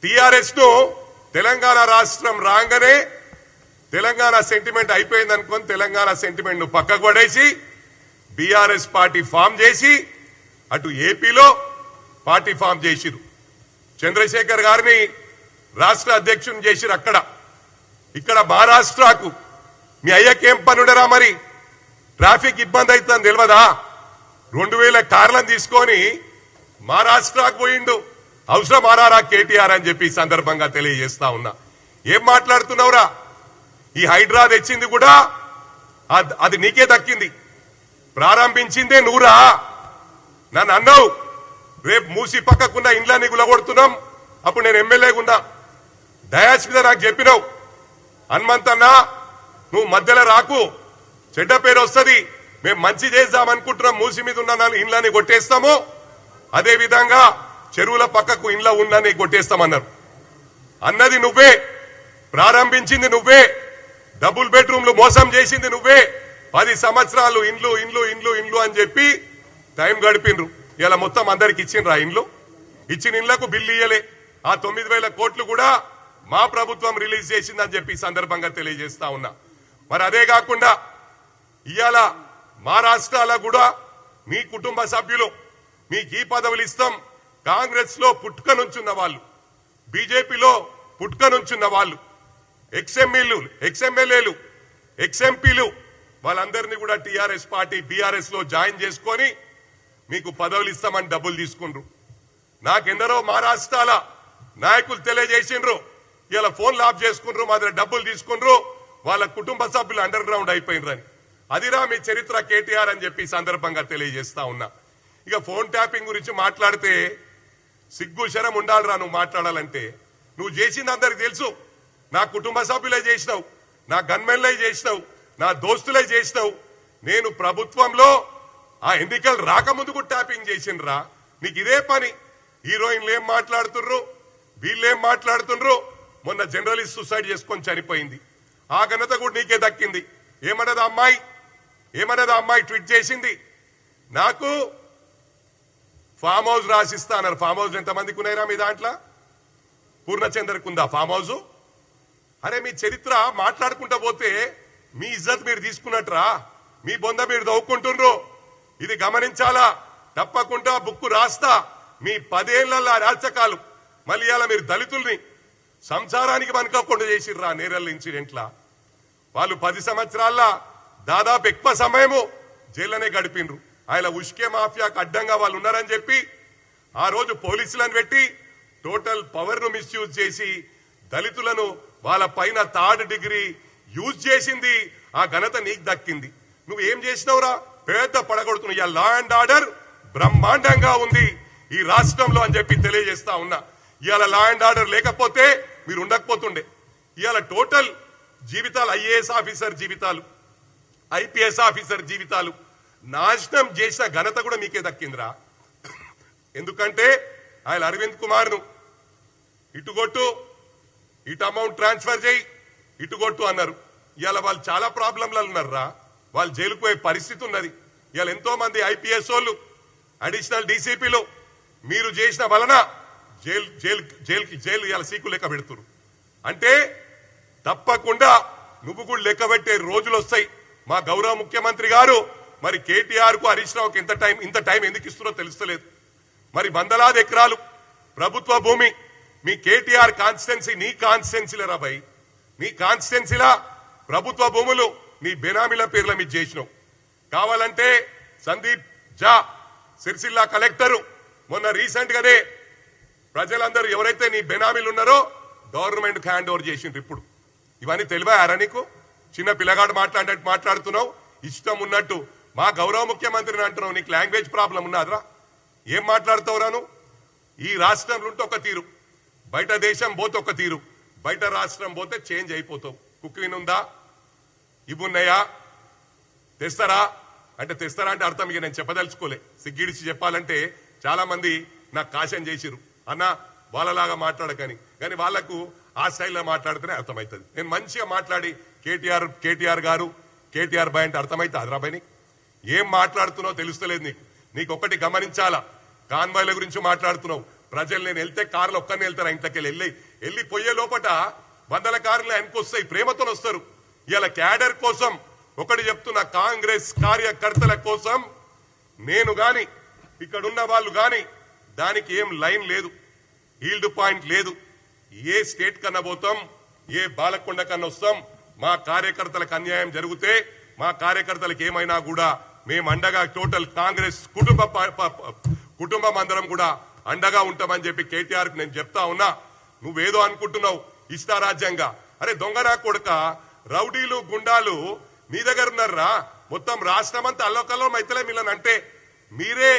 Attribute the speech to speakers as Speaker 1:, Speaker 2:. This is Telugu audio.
Speaker 1: టీఆర్ఎస్ ను తెలంగాణ రాష్ట్రం రాగానే తెలంగాణ సెంటిమెంట్ అయిపోయింది అనుకొని తెలంగాణ సెంటిమెంట్ ను పక్కకు పడేసి బీఆర్ఎస్ పార్టీ ఫామ్ చేసి అటు ఏపీలో పార్టీ ఫామ్ చేసిరు. చంద్రశేఖర్ గారిని రాష్ట్ర అధ్యక్షుని చేసిరు. ఇక్కడ మహారాష్ట్రకు మీ అయ్యకేం పనుడరా? మరి ట్రాఫిక్ ఇబ్బంది అవుతుందని తెలియదా? 2000 కార్లను తీసుకొని మహారాష్ట్రకు పోయిండు. అవసరం మారారా కేటీఆర్ అని చెప్పి సందర్భంగా తెలియజేస్తా ఉన్నా. ఏం మాట్లాడుతున్నావురా? ఈ హైడ్రా తెచ్చింది కూడా అది నీకే దక్కింది. ప్రారంభించిందే నువ్వురా. నన్ను అన్నావు రేపు మూసి పక్కకున్న ఇండ్లన్నీ గులగొడుతున్నాం. అప్పుడు నేను ఎమ్మెల్యేగా ఉన్నా. దయాస్ మీద నాకు చెప్పినావు, హనుమంతన్నా నువ్వు మధ్యలో రాకు, చెడ్డ పేరు వస్తుంది, మేము మంచి చేద్దామనుకుంటున్నాం, మూసి మీద ఉన్న ఇండ్లని కొట్టేస్తాము, అదే విధంగా చెరువుల పక్కకు ఇండ్ల ఉందని కొట్టేస్తామన్నారు. అన్నది నువ్వే, ప్రారంభించింది నువ్వే, డబుల్ బెడ్రూమ్లు మోసం చేసింది నువ్వే. 10 సంవత్సరాలు ఇండ్లు ఇండ్లు ఇండ్లు ఇండ్లు అని చెప్పి టైం గడిపిండ్రు. ఇలా మొత్తం అందరికి ఇచ్చిండ్రు. ఆ ఇండ్లు ఇచ్చిన ఇండ్లకు బిల్లు ఇయ్యలే. ఆ 9000 కోట్లు కూడా మా ప్రభుత్వం రిలీజ్ చేసిందని చెప్పి సందర్భంగా తెలియజేస్తా ఉన్నా. మరి అదే కాకుండా ఇవాళ మహారాష్ట్రలో కూడా మీ కుటుంబ సభ్యులు మీకు ఈ పదవులు ఇస్తాం, కాంగ్రెస్ లో పుట్టుక నుంచున్న వాళ్ళు, బీజేపీలో పుట్టుక నుంచున్న వాళ్ళు, ఎక్స్ఎమ్మెల్యేలు, ఎక్స్ఎంపీలు వాళ్ళందరినీ కూడా టీఆర్ఎస్ పార్టీ బీఆర్ఎస్ లో జాయిన్ చేసుకొని మీకు పదవులు ఇస్తామని డబ్బులు తీసుకుండ్రు. నాకెందరో మహారాష్ట్రాల నాయకులు తెలియజేసిండ్రు, ఇలా ఫోన్లు ఆఫ్ చేసుకుండ్రు, మా దగ్గర డబ్బులు తీసుకుండ్రు, వాళ్ళ కుటుంబ సభ్యులు అండర్ గ్రౌండ్ అయిపోయినరని. అదిరా మీ చరిత్ర కేటీఆర్ అని చెప్పి సందర్భంగా తెలియజేస్తా ఉన్నా. ఇక ఫోన్ ట్యాపింగ్ గురించి మాట్లాడితే సిగ్గు శరం ఉండాలిరా. నువ్వు మాట్లాడాలంటే నువ్వు చేసింది అందరికి తెలుసు. నా కుటుంబ సభ్యులే చేసినావు, నా గన్మెన్లే చేసినావు, నా దోస్తులే చేసినావు. నేను ప్రభుత్వంలో ఆ ఎన్నికలు రాకముందు కూడా ట్యాపింగ్ చేసిండ్రా. నీకు ఇదే పని. హీరోయిన్లు ఏం మాట్లాడుతుర్రు, వీళ్ళేం మాట్లాడుతుండ్రు. మొన్న జర్నలిస్ట్ సూసైడ్ చేసుకొని చనిపోయింది. ఆ ఘనత కూడా నీకే దక్కింది. ఏమన్నది అమ్మాయి ట్వీట్ చేసింది, నాకు ఫామ్ హౌస్ రాసిస్తా అన్నారు. ఫామ్ హౌస్ ఎంతమందికి ఉన్నాయిరా మీ దాంట్లో? పూర్ణచంద్రకు ఉందా ఫామ్ హౌస్? అరే మీ చరిత్ర మాట్లాడుకుంటా పోతే మీ ఇజ్జత్ మీరు తీసుకున్నట్రా, మీ బొంద మీరు దవ్వుకుంటుండ్రు. ఇది గమనించాలా. తప్పకుండా బుక్కు రాస్తా. మీ 10 ఏళ్ల రాచకాలు మళ్ళీ ఇలా మీరు దళితుల్ని సంసారానికి మనకోకుండా చేసిర్రా. నేరల్ ఇన్సిడెంట్లా వాళ్ళు 10 సంవత్సరాల దాదాపు ఎక్కువ సమయము జైల్లోనే గడిపిండ్రు. ఆయన ఉష్కే మాఫియాకు అడ్డంగా వాళ్ళు ఉన్నారని చెప్పి ఆ రోజు పోలీసులను పెట్టి టోటల్ పవర్ ను మిస్యూజ్ చేసి దళితులను వాళ్ళ పైన 3rd డిగ్రీ యూజ్ చేసింది. ఆ ఘనత నీకు దక్కింది. నువ్వు ఏం చేసినావురా? పెద్ద పడగొడుతున్నావు. ఇవాళ లా అండ్ ఆర్డర్ బ్రహ్మాండంగా ఉంది ఈ రాష్ట్రంలో అని చెప్పి తెలియజేస్తా ఉన్నా. ఇవాళ లా అండ్ ఆర్డర్ లేకపోతే మీరు ఉండకపోతుండే. ఇవాళ టోటల్ జీవితాలు, ఐఏఎస్ ఆఫీసర్ జీవితాలు, ఐపీఎస్ ఆఫీసర్ జీవితాలు నాశనం చేసిన ఘనత కూడా మీకే దక్కిందిరా. ఎందుకంటే ఆయన అరవింద్ కుమార్ ను ఇటుగొట్టు, ఇటు అమౌంట్ ట్రాన్స్ఫర్ చేయి, ఇటుగొట్టు అన్నారు. ఇవాళ వాళ్ళు చాలా ప్రాబ్లంలలో ఉన్నారా. వాళ్ళు జైలుకు పోయే పరిస్థితి ఉన్నది. ఇవాళ ఎంతో మంది ఐపీఎస్ వాళ్ళు, అడిషనల్ డీసీపీలు మీరు చేసిన వలన జైలు ఇవాళ సీకు లెక్క పెడుతున్నారు. అంటే తప్పకుండా నువ్వు కూడా లెక్క పెట్టే రోజులు వస్తాయి. మా గౌరవ ముఖ్యమంత్రి గారు మరి కేటీఆర్ కు హరీష్ రావుకి ఇంత టైం ఎందుకు ఇస్తున్నారో తెలుస్తలేదు. మరి వందలాది ఎకరాలు ప్రభుత్వ భూమి మీ కేటీఆర్ కాన్స్టిట్యున్సీ, నీ కాన్స్టిట్యున్సీలో రాబాయి, నీ కాన్స్టిట్యున్సీలా ప్రభుత్వ భూములు నీ బెనామీల పేర్ల మీద చేసినావు. కావాలంటే సందీప్ జా సిరిసిల్ల కలెక్టరు మొన్న రీసెంట్ గానే ప్రజలందరూ ఎవరైతే నీ బెనామీలు ఉన్నారో గవర్నమెంట్ హ్యాండ్ ఓవర్ చేసిండ్రు. ఇప్పుడు ఇవన్నీ తెలివారా నీకు? చిన్న పిల్లగాడు మాట్లాడినట్టు మాట్లాడుతున్నావు, ఇష్టం ఉన్నట్టు. మా గౌరవ ముఖ్యమంత్రిని అంటున్నావు. నీకు లాంగ్వేజ్ ప్రాబ్లం ఉన్నదిరా. ఏం మాట్లాడుతావురాను? ఈ రాష్ట్రంలో ఉంటే ఒక తీరు, బయట దేశం పోతే ఒక తీరు, బయట రాష్ట్రం పోతే చేంజ్ అయిపోతావు. కుక్కిన్ ఉందా? ఇవున్నాయా? తెస్తారా అంటే అర్థం ఇక నేను చెప్పదలుచుకోలే. సిగ్గిడిచి చెప్పాలంటే చాలా మంది నాకు కాశం చేసిరు, అన్న వాళ్ళలాగా మాట్లాడకని. కానీ వాళ్లకు ఆ స్టైల్లో మాట్లాడితేనే అర్థమవుతుంది. నేను మంచిగా మాట్లాడి కేటీఆర్ గారు, కేటీఆర్ బాయ్ అంటే అర్థమైతే అదరాబాయ్ ఏం మాట్లాడుతున్నావు తెలుస్తలేదు నీకు. నీకు ఒకటి గమనించాలా, కాన్వాయ్ల గురించి మాట్లాడుతున్నావు, ప్రజలు నేను వెళ్తే కార్లు ఒక్కరిని వెళ్తారు ఇంతకెళ్ళి వెళ్ళి పోయే లోపట వందల కార్లు ఆయనకొస్తాయి, ప్రేమతో వస్తారు. ఇలా క్యాడర్ కోసం ఒకటి చెప్తున్నా, కాంగ్రెస్ కార్యకర్తల కోసం నేను గాని ఇక్కడ ఉన్న వాళ్ళు గాని దానికి ఏం లైన్ లేదు, హీల్డ్ పాయింట్ లేదు. ఏ స్టేట్ కన్నా పోతాం, ఏ బాలకొండ కన్నా వస్తాం. మా కార్యకర్తలకు అన్యాయం జరిగితే మా కార్యకర్తలకు ఏమైనా కూడా మేము అండగా టోటల్ కాంగ్రెస్ కుటుంబం అందరం కూడా అండగా ఉంటామని చెప్పి కేటీఆర్ నేను చెప్తా ఉన్నా. నువ్వేదో అనుకుంటున్నావు ఇష్టారాజ్యంగా. అరే దొంగనా కొడుక, రౌడీలు గుండాలు మీ దగ్గర ఉన్నారా? మొత్తం రాష్ట్రం అంతా అల్లకల్లో మైతలే మిల్లనంటే మీరే